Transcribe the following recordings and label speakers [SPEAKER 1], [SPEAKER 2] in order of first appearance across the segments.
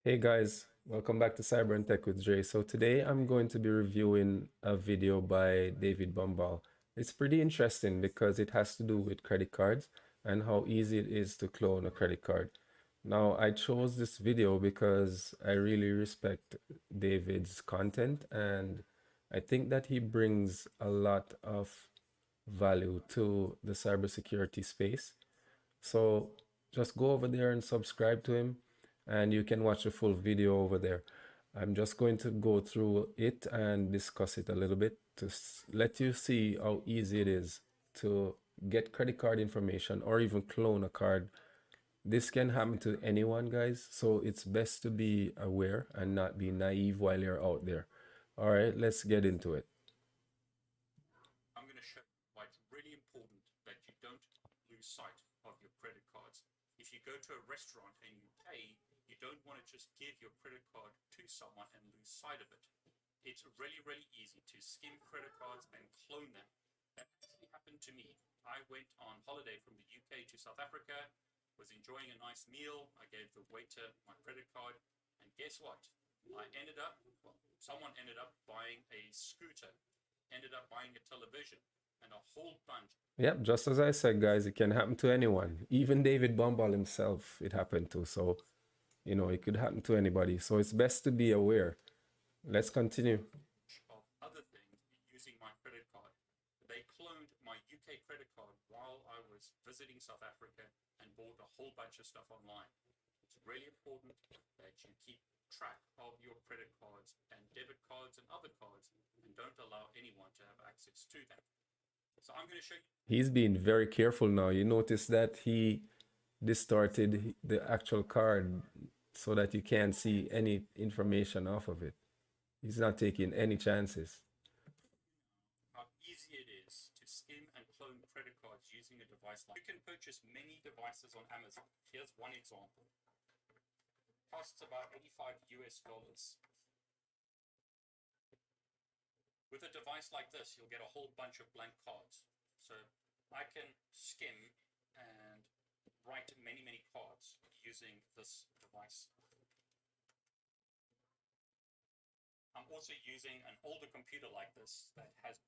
[SPEAKER 1] Hey guys, welcome back to Cyber and Tech with Dre. So today I'm going to be reviewing a video by David Bombal. It's pretty interesting because it has to do with credit cards and how easy it is to clone a credit card. Now, I chose this video because I really respect David's content and I think that he brings a lot of value to the cybersecurity space. So just go over there and subscribe to him, and you can watch the full video over there. I'm just going to go through it and discuss it a little bit to let you see how easy it is to get credit card information or even clone a card. This can happen to anyone, guys, so it's best to be aware and not be naive while you're out there. All right, let's get into it.
[SPEAKER 2] I'm going to show you why it's really important that you don't lose sight of your credit cards. If you go to a restaurant and you pay, you don't want to just give your credit card to someone and lose sight of it. It's really, really easy to skim credit cards and clone them. That actually happened to me. I went on holiday from the UK to South Africa, was enjoying a nice meal. I gave the waiter my credit card, and guess what? Someone ended up buying a scooter, ended up buying a television, and a whole bunch.
[SPEAKER 1] Yep, just as I said, guys, it can happen to anyone. Even David Bombal himself, it happened to. So it could happen to anybody. So it's best to be aware. Let's continue.
[SPEAKER 2] Of other things using my credit card. They cloned my UK credit card while I was visiting South Africa and bought a whole bunch of stuff online. It's really important that you keep track of your credit cards and debit cards and other cards and don't allow anyone to have access to them. So I'm going to show you.
[SPEAKER 1] He's being very careful now. You notice that he distorted the actual card so that you can't see any information off of it. He's not taking any chances.
[SPEAKER 2] How easy it is to skim and clone credit cards using a device like. You can purchase many devices on Amazon. Here's one example. Costs about 85 US dollars. With a device like this, you'll get a whole bunch of blank cards. So I can skim and write many, many cards using this device. I'm also using an older computer like this that has.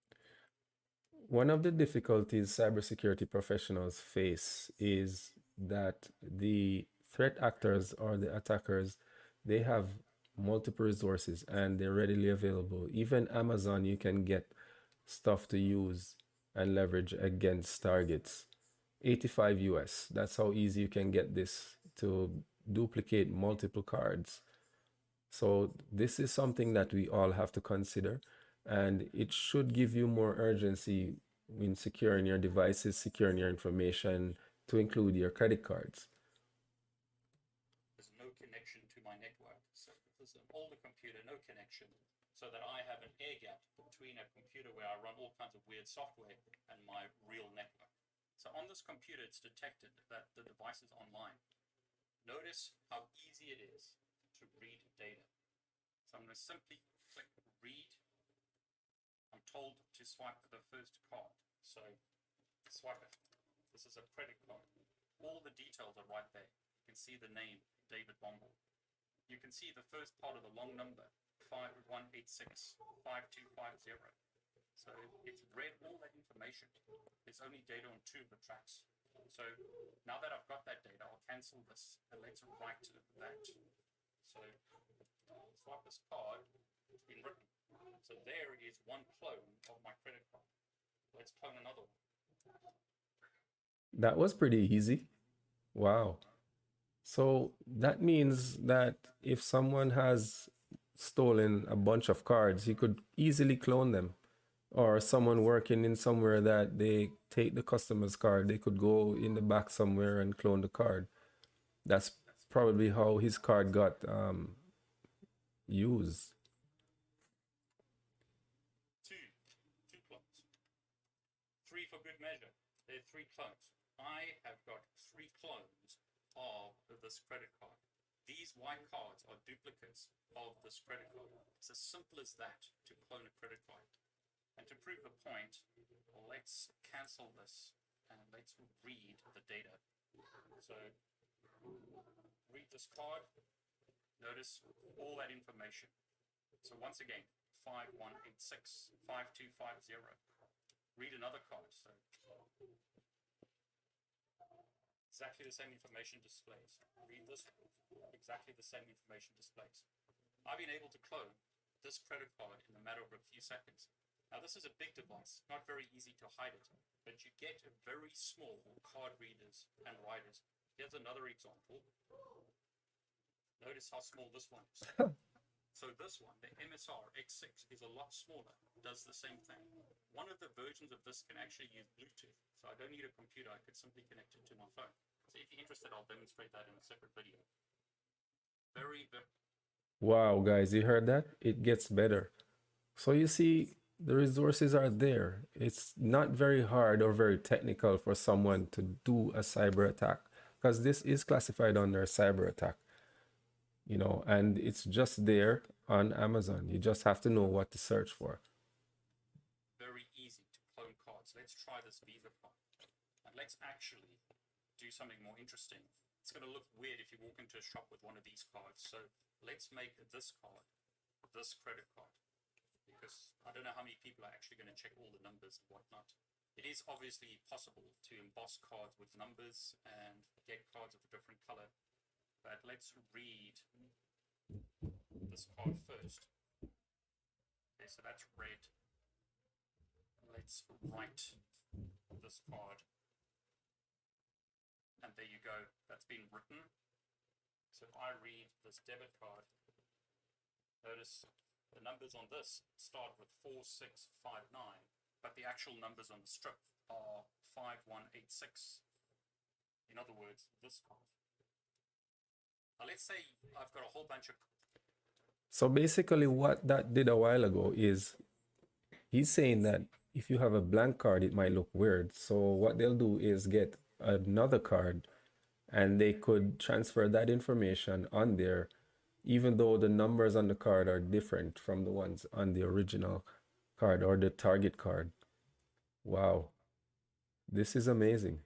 [SPEAKER 1] One of the difficulties cybersecurity professionals face is that the threat actors or the attackers, they have multiple resources and they're readily available. Even Amazon, you can get stuff to use and leverage against targets. 85 US, that's how easy you can get this to duplicate multiple cards. So this is something that we all have to consider, and it should give you more urgency in securing your devices, securing your information, to include your credit cards.
[SPEAKER 2] There's no connection to my network. So this is an older computer, no connection, so that I have an air gap between a computer where I run all kinds of weird software and my real network. So on this computer, it's detected that the device is online. Notice how easy it is to read data. So I'm going to simply click read. I'm told to swipe the first card. So swipe it. This is a credit card. All the details are right there. You can see the name, David Bombal. You can see the first part of the long number, 51865250. So it's read all that information. There's only data on two of the tracks. So now that I've got that data, I'll cancel this and let's write that. So swipe this card, it's been written. So there is one clone of my credit card. Let's clone another one.
[SPEAKER 1] That was pretty easy. Wow. So that means that if someone has stolen a bunch of cards, he could easily clone them. Or someone working in somewhere that they take the customer's card, they could go in the back somewhere and clone the card. That's probably how his card got used.
[SPEAKER 2] Two clones. Three for good measure. There are three clones. I have got three clones of this credit card. These white cards are duplicates of this credit card. It's as simple as that to clone a credit card. And to prove the point, let's cancel this and let's read the data. So read this card. Notice all that information. So once again, 5186, 5250. Read another card. So exactly the same information displays. Read this, exactly the same information displays. I've been able to clone this credit card in a matter of a few seconds. Now, this is a big device, not very easy to hide it, but you get very small card readers and writers. Here's another example. Notice how small this one is. So this one, the MSR X6, is a lot smaller, does the same thing. One of the versions of this can actually use Bluetooth, so I don't need a computer, I could simply connect it to my phone. So if you're interested, I'll demonstrate that in a separate video. Very, very
[SPEAKER 1] Wow, guys, you heard that? It gets better. So you see, the resources are there. It's not very hard or very technical for someone to do a cyber attack because this is classified under a cyber attack, and it's just there on Amazon. You just have to know what to search for.
[SPEAKER 2] very easy to clone cards. Let's try this Visa card. And let's actually do something more interesting. It's going to look weird if you walk into a shop with one of these cards. So let's make this card, this credit card, because I don't know how many people are actually going to check all the numbers and whatnot. It is obviously possible to emboss cards with numbers and get cards of a different color. But let's read this card first. Okay, so that's red. Let's write this card. And there you go, that's been written. So if I read this debit card, notice the numbers on this start with 4659, but the actual numbers on the strip are 5186. In other words, this card. Now let's say I've got a whole bunch of.
[SPEAKER 1] So basically, what that did a while ago is he's saying that if you have a blank card, it might look weird. So what they'll do is get another card and they could transfer that information on there, even though the numbers on the card are different from the ones on the original card or the target card. Wow, this is amazing.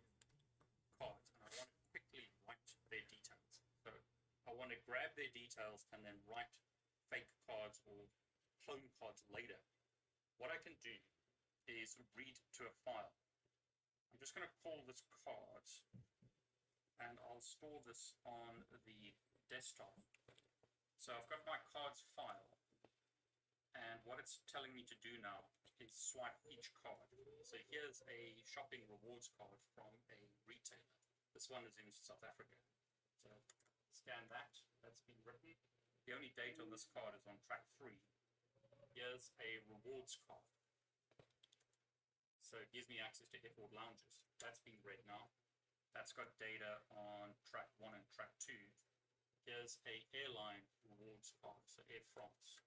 [SPEAKER 2] Cards, and I want to quickly write their details. So I want to grab their details and then write fake cards or clone cards later. What I can do is read to a file. I'm just going to pull this card and I'll store this on the desktop. So I've got my cards file, and what it's telling me to do now is swipe each card. So here's a shopping rewards card from a retailer. This one is in South Africa. So scan that, that's been written. The only date on this card is on track 3. Here's a rewards card. So it gives me access to airport lounges. That's been read now. That's got data on track 1 and track 2. Here's a airline rewards card, so Air France.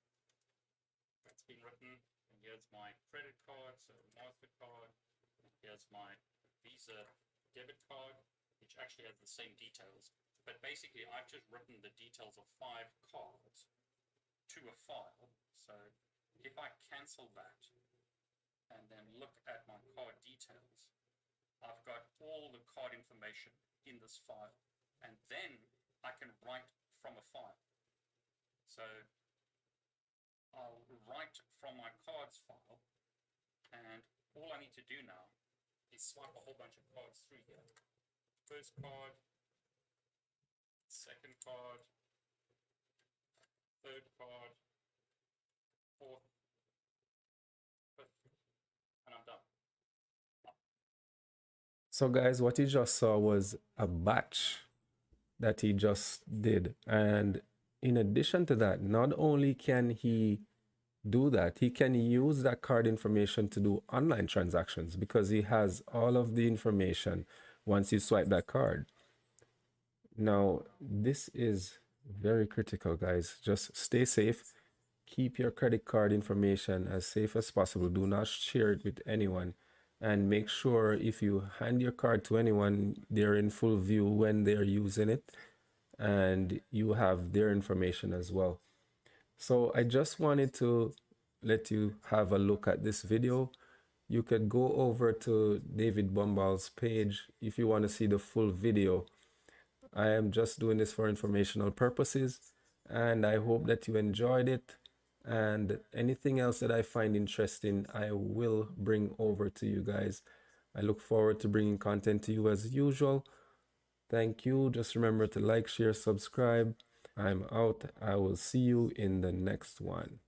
[SPEAKER 2] That's been written. And here's my credit card, so MasterCard. And here's my Visa debit card, which actually has the same details. But basically, I've just written the details of 5 cards to a file. So if I cancel that and then look at my card details, I've got all the card information in this file, and then I can write from a file. So I'll write from my cards file, and all I need to do now is swipe a whole bunch of cards through here. First card, second card, third card, fourth, fifth, and I'm done.
[SPEAKER 1] So, guys, what you just saw was a batch that he just did. And in addition to that, not only can he do that, he can use that card information to do online transactions because he has all of the information once you swipe that card. Now, this is very critical, guys. Just stay safe. Keep your credit card information as safe as possible. Do not share it with anyone. And make sure if you hand your card to anyone, they're in full view when they're using it and you have their information as well. So I just wanted to let you have a look at this video. You could go over to David Bombal's page if you want to see the full video. I am just doing this for informational purposes, and I hope that you enjoyed it. And anything else that I find interesting, I will bring over to you guys. I look forward to bringing content to you as usual. Thank you. Just remember to like, share, subscribe. I'm out. I will see you in the next one.